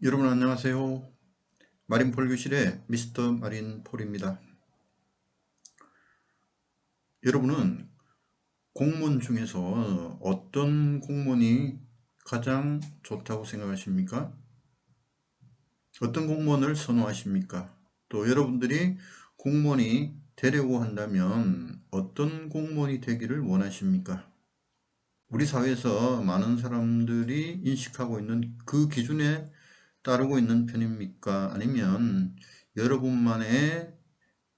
여러분 안녕하세요. 마린폴 교실의 미스터 마린폴입니다. 여러분은 공무원 중에서 어떤 공무원이 가장 좋다고 생각하십니까? 어떤 공무원을 선호하십니까? 또 여러분들이 공무원이 되려고 한다면 어떤 공무원이 되기를 원하십니까? 우리 사회에서 많은 사람들이 인식하고 있는 그 기준에 따르고 있는 편입니까? 아니면 여러분만의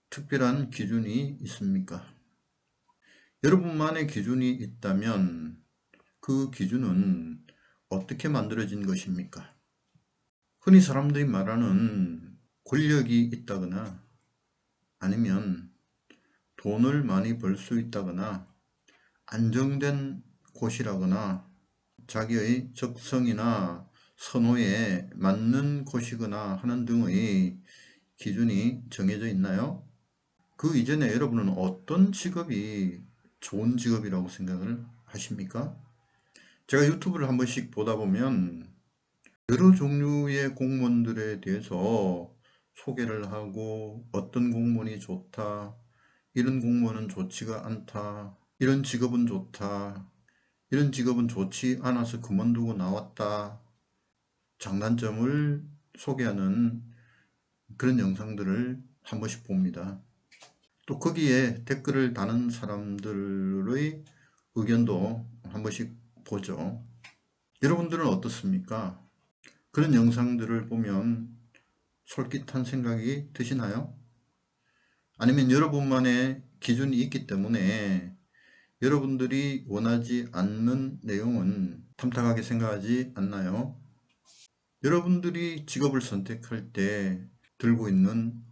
특별한 기준이 있습니까? 여러분만의 기준이 있다면 그 기준은 어떻게 만들어진 것입니까? 흔히 사람들이 말하는 권력이 있다거나 아니면 돈을 많이 벌 수 있다거나 안정된 곳이라거나 자기의 적성이나 선호에 맞는 곳이거나 하는 등의 기준이 정해져 있나요? 그 이전에 여러분은 어떤 직업이 좋은 직업이라고 생각을 하십니까? 제가 유튜브를 한 번씩 보다 보면 여러 종류의 공무원들에 대해서 소개를 하고 어떤 공무원이 좋다, 이런 공무원은 좋지가 않다, 이런 직업은 좋다, 이런 직업은 좋지 않아서 그만두고 나왔다, 장단점을 소개하는 그런 영상들을 한 번씩 봅니다. 또 거기에 댓글을 다는 사람들의 의견도 한 번씩 보죠. 여러분들은 어떻습니까? 그런 영상들을 보면 솔깃한 생각이 드시나요? 아니면 여러분만의 기준이 있기 때문에 여러분들이 원하지 않는 내용은 탐탁하게 생각하지 않나요? 여러분들이 직업을 선택할 때 들고 있는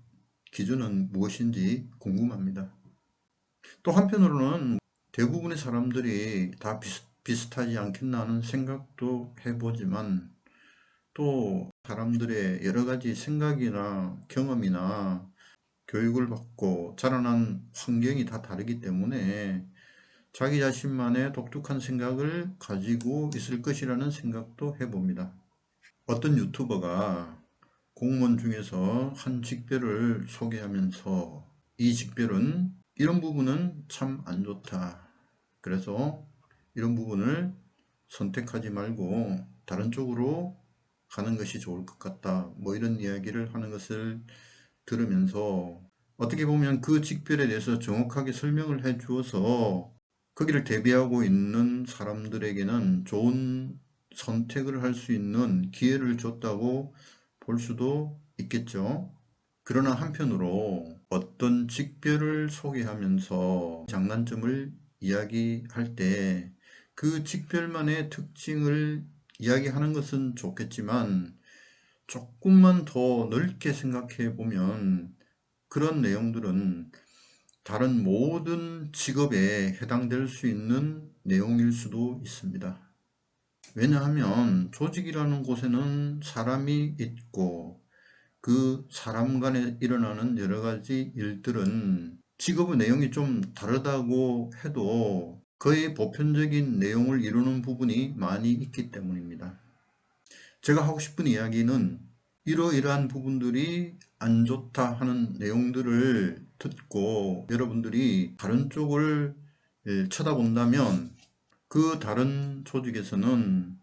기준은 무엇인지 궁금합니다. 또 한편으로는 대부분의 사람들이 다 비슷하지 않겠나 하는 생각도 해보지만 또 사람들의 여러 가지 생각이나 경험이나 교육을 받고 자라난 환경이 다 다르기 때문에 자기 자신만의 독특한 생각을 가지고 있을 것이라는 생각도 해봅니다. 어떤 유튜버가 공무원 중에서 한 직별을 소개하면서 이 직별은 이런 부분은 참 안 좋다. 그래서 이런 부분을 선택하지 말고 다른 쪽으로 가는 것이 좋을 것 같다. 뭐 이런 이야기를 하는 것을 들으면서 어떻게 보면 그 직별에 대해서 정확하게 설명을 해 주어서 거기를 대비하고 있는 사람들에게는 좋은 선택을 할 수 있는 기회를 줬다고 볼 수도 있겠죠. 그러나 한편으로 어떤 직별을 소개하면서 장단점을 이야기할 때 그 직별만의 특징을 이야기하는 것은 좋겠지만 조금만 더 넓게 생각해 보면 그런 내용들은 다른 모든 직업에 해당될 수 있는 내용일 수도 있습니다. 왜냐하면 조직이라는 곳에는 사람이 있고 그 사람 간에 일어나는 여러 가지 일들은 직업의 내용이 좀 다르다고 해도 거의 보편적인 내용을 이루는 부분이 많이 있기 때문입니다. 제가 하고 싶은 이야기는 이러이러한 부분들이 안 좋다 하는 내용들을 듣고 여러분들이 다른 쪽을 쳐다본다면 그 다른 조직에서는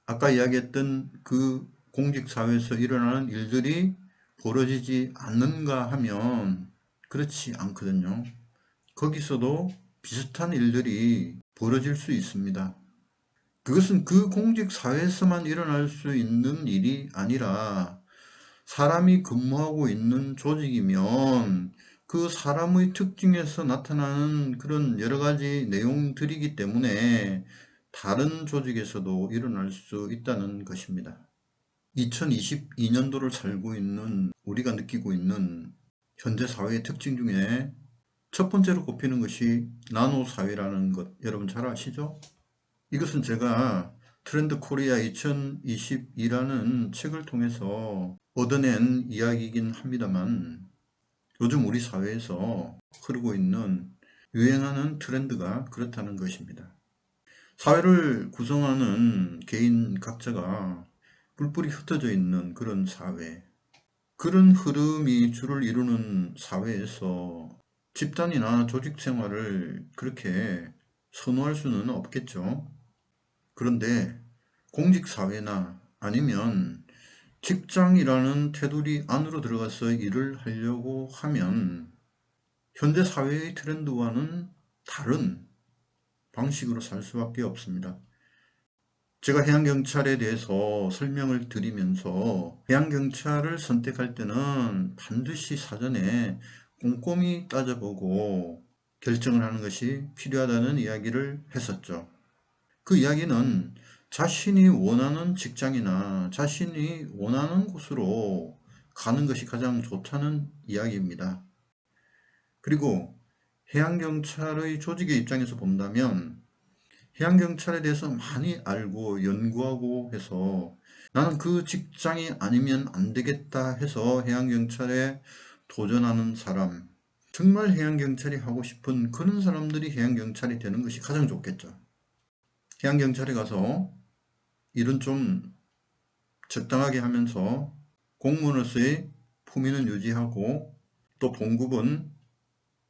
아까 이야기했던 그 공직사회에서 일어나는 일들이 벌어지지 않는가 하면 그렇지 않거든요. 거기서도 비슷한 일들이 벌어질 수 있습니다. 그것은 그 공직사회에서만 일어날 수 있는 일이 아니라 사람이 근무하고 있는 조직이면 그 사람의 특징에서 나타나는 그런 여러 가지 내용들이기 때문에 다른 조직에서도 일어날 수 있다는 것입니다. 2022년도를 살고 있는 우리가 느끼고 있는 현대 사회의 특징 중에 첫 번째로 꼽히는 것이 나노 사회라는 것, 여러분 잘 아시죠? 이것은 제가 트렌드 코리아 2022라는 책을 통해서 얻어낸 이야기이긴 합니다만 요즘 우리 사회에서 흐르고 있는 유행하는 트렌드가 그렇다는 것입니다. 사회를 구성하는 개인 각자가 뿔뿔이 흩어져 있는 그런 사회, 그런 흐름이 주를 이루는 사회에서 집단이나 조직 생활을 그렇게 선호할 수는 없겠죠. 그런데 공직사회나 아니면 직장이라는 테두리 안으로 들어가서 일을 하려고 하면 현대 사회의 트렌드와는 다른 방식으로 살 수밖에 없습니다. 제가 해양경찰에 대해서 설명을 드리면서 해양경찰을 선택할 때는 반드시 사전에 꼼꼼히 따져보고 결정을 하는 것이 필요하다는 이야기를 했었죠. 그 이야기는 자신이 원하는 직장이나 자신이 원하는 곳으로 가는 것이 가장 좋다는 이야기입니다. 그리고 해양경찰의 조직의 입장에서 본다면 해양경찰에 대해서 많이 알고 연구하고 해서 나는 그 직장이 아니면 안 되겠다 해서 해양경찰에 도전하는 사람, 정말 해양경찰이 하고 싶은 그런 사람들이 해양경찰이 되는 것이 가장 좋겠죠. 해양경찰에 가서 일은 좀 적당하게 하면서 공무원으로서의 품위는 유지하고 또 봉급은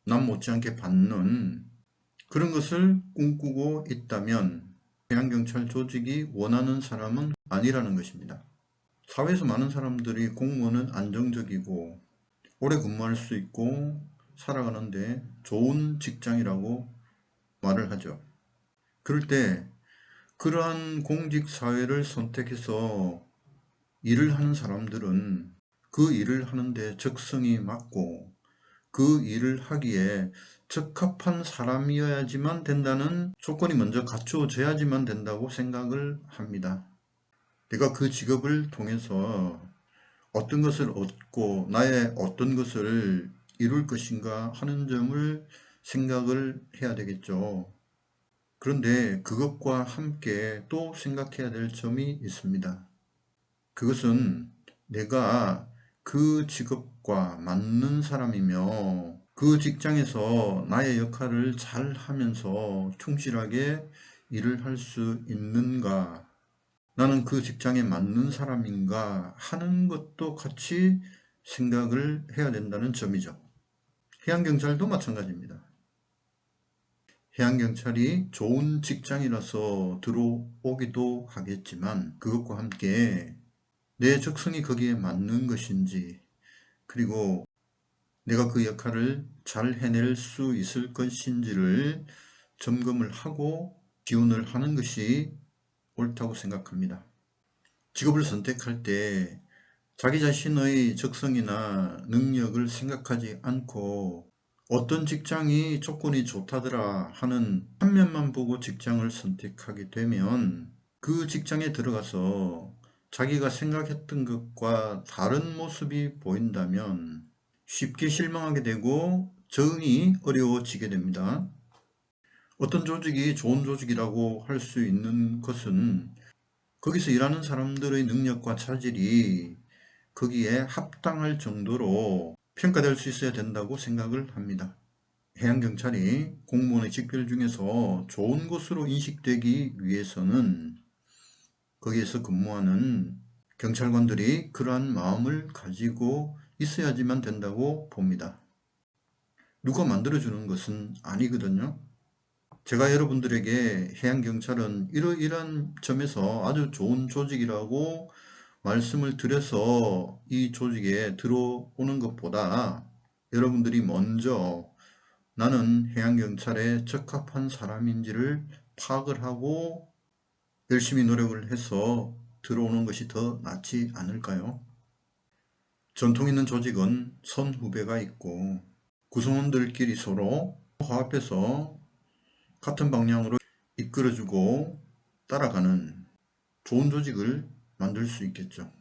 남 못지않게 받는 그런 것을 꿈꾸고 있다면 해양경찰 조직이 원하는 사람은 아니라는 것입니다. 사회에서 많은 사람들이 공무원은 안정적이고 오래 근무할 수 있고 살아가는데 좋은 직장이라고 말을 하죠. 그럴 때 그러한 공직사회를 선택해서 일을 하는 사람들은 그 일을 하는데 적성이 맞고 그 일을 하기에 적합한 사람이어야지만 된다는 조건이 먼저 갖추어져야지만 된다고 생각을 합니다. 내가 그 직업을 통해서 어떤 것을 얻고 나의 어떤 것을 이룰 것인가 하는 점을 생각을 해야 되겠죠. 그런데 그것과 함께 또 생각해야 될 점이 있습니다. 그것은 내가 그 직업과 맞는 사람이며 그 직장에서 나의 역할을 잘 하면서 충실하게 일을 할 수 있는가, 나는 그 직장에 맞는 사람인가 하는 것도 같이 생각을 해야 된다는 점이죠. 해양경찰도 마찬가지입니다. 해양경찰이 좋은 직장이라서 들어오기도 하겠지만 그것과 함께 내 적성이 거기에 맞는 것인지, 그리고 내가 그 역할을 잘 해낼 수 있을 것인지를 점검을 하고 지원을 하는 것이 옳다고 생각합니다. 직업을 선택할 때 자기 자신의 적성이나 능력을 생각하지 않고 어떤 직장이 조건이 좋다더라 하는 한 면만 보고 직장을 선택하게 되면 그 직장에 들어가서 자기가 생각했던 것과 다른 모습이 보인다면 쉽게 실망하게 되고 적응이 어려워지게 됩니다. 어떤 조직이 좋은 조직이라고 할 수 있는 것은 거기서 일하는 사람들의 능력과 차질이 거기에 합당할 정도로 평가될 수 있어야 된다고 생각을 합니다. 해양경찰이 공무원의 직별 중에서 좋은 곳으로 인식되기 위해서는 거기에서 근무하는 경찰관들이 그러한 마음을 가지고 있어야지만 된다고 봅니다. 누가 만들어주는 것은 아니거든요. 제가 여러분들에게 해양경찰은 이러이러한 점에서 아주 좋은 조직이라고 말씀을 드려서 이 조직에 들어오는 것보다 여러분들이 먼저 나는 해양경찰에 적합한 사람인지를 파악을 하고 열심히 노력을 해서 들어오는 것이 더 낫지 않을까요? 전통 있는 조직은 선후배가 있고 구성원들끼리 서로 화합해서 같은 방향으로 이끌어주고 따라가는 좋은 조직을 만들 수 있겠죠.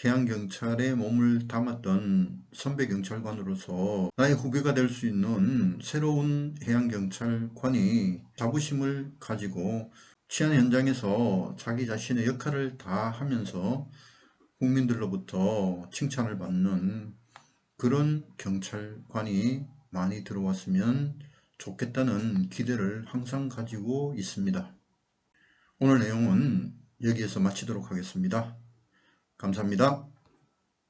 해양경찰에 몸을 담았던 선배 경찰관으로서 나의 후배가 될 수 있는 새로운 해양경찰관이 자부심을 가지고 치안 현장에서 자기 자신의 역할을 다 하면서 국민들로부터 칭찬을 받는 그런 경찰관이 많이 들어왔으면 좋겠다는 기대를 항상 가지고 있습니다. 오늘 내용은 여기에서 마치도록 하겠습니다. 감사합니다.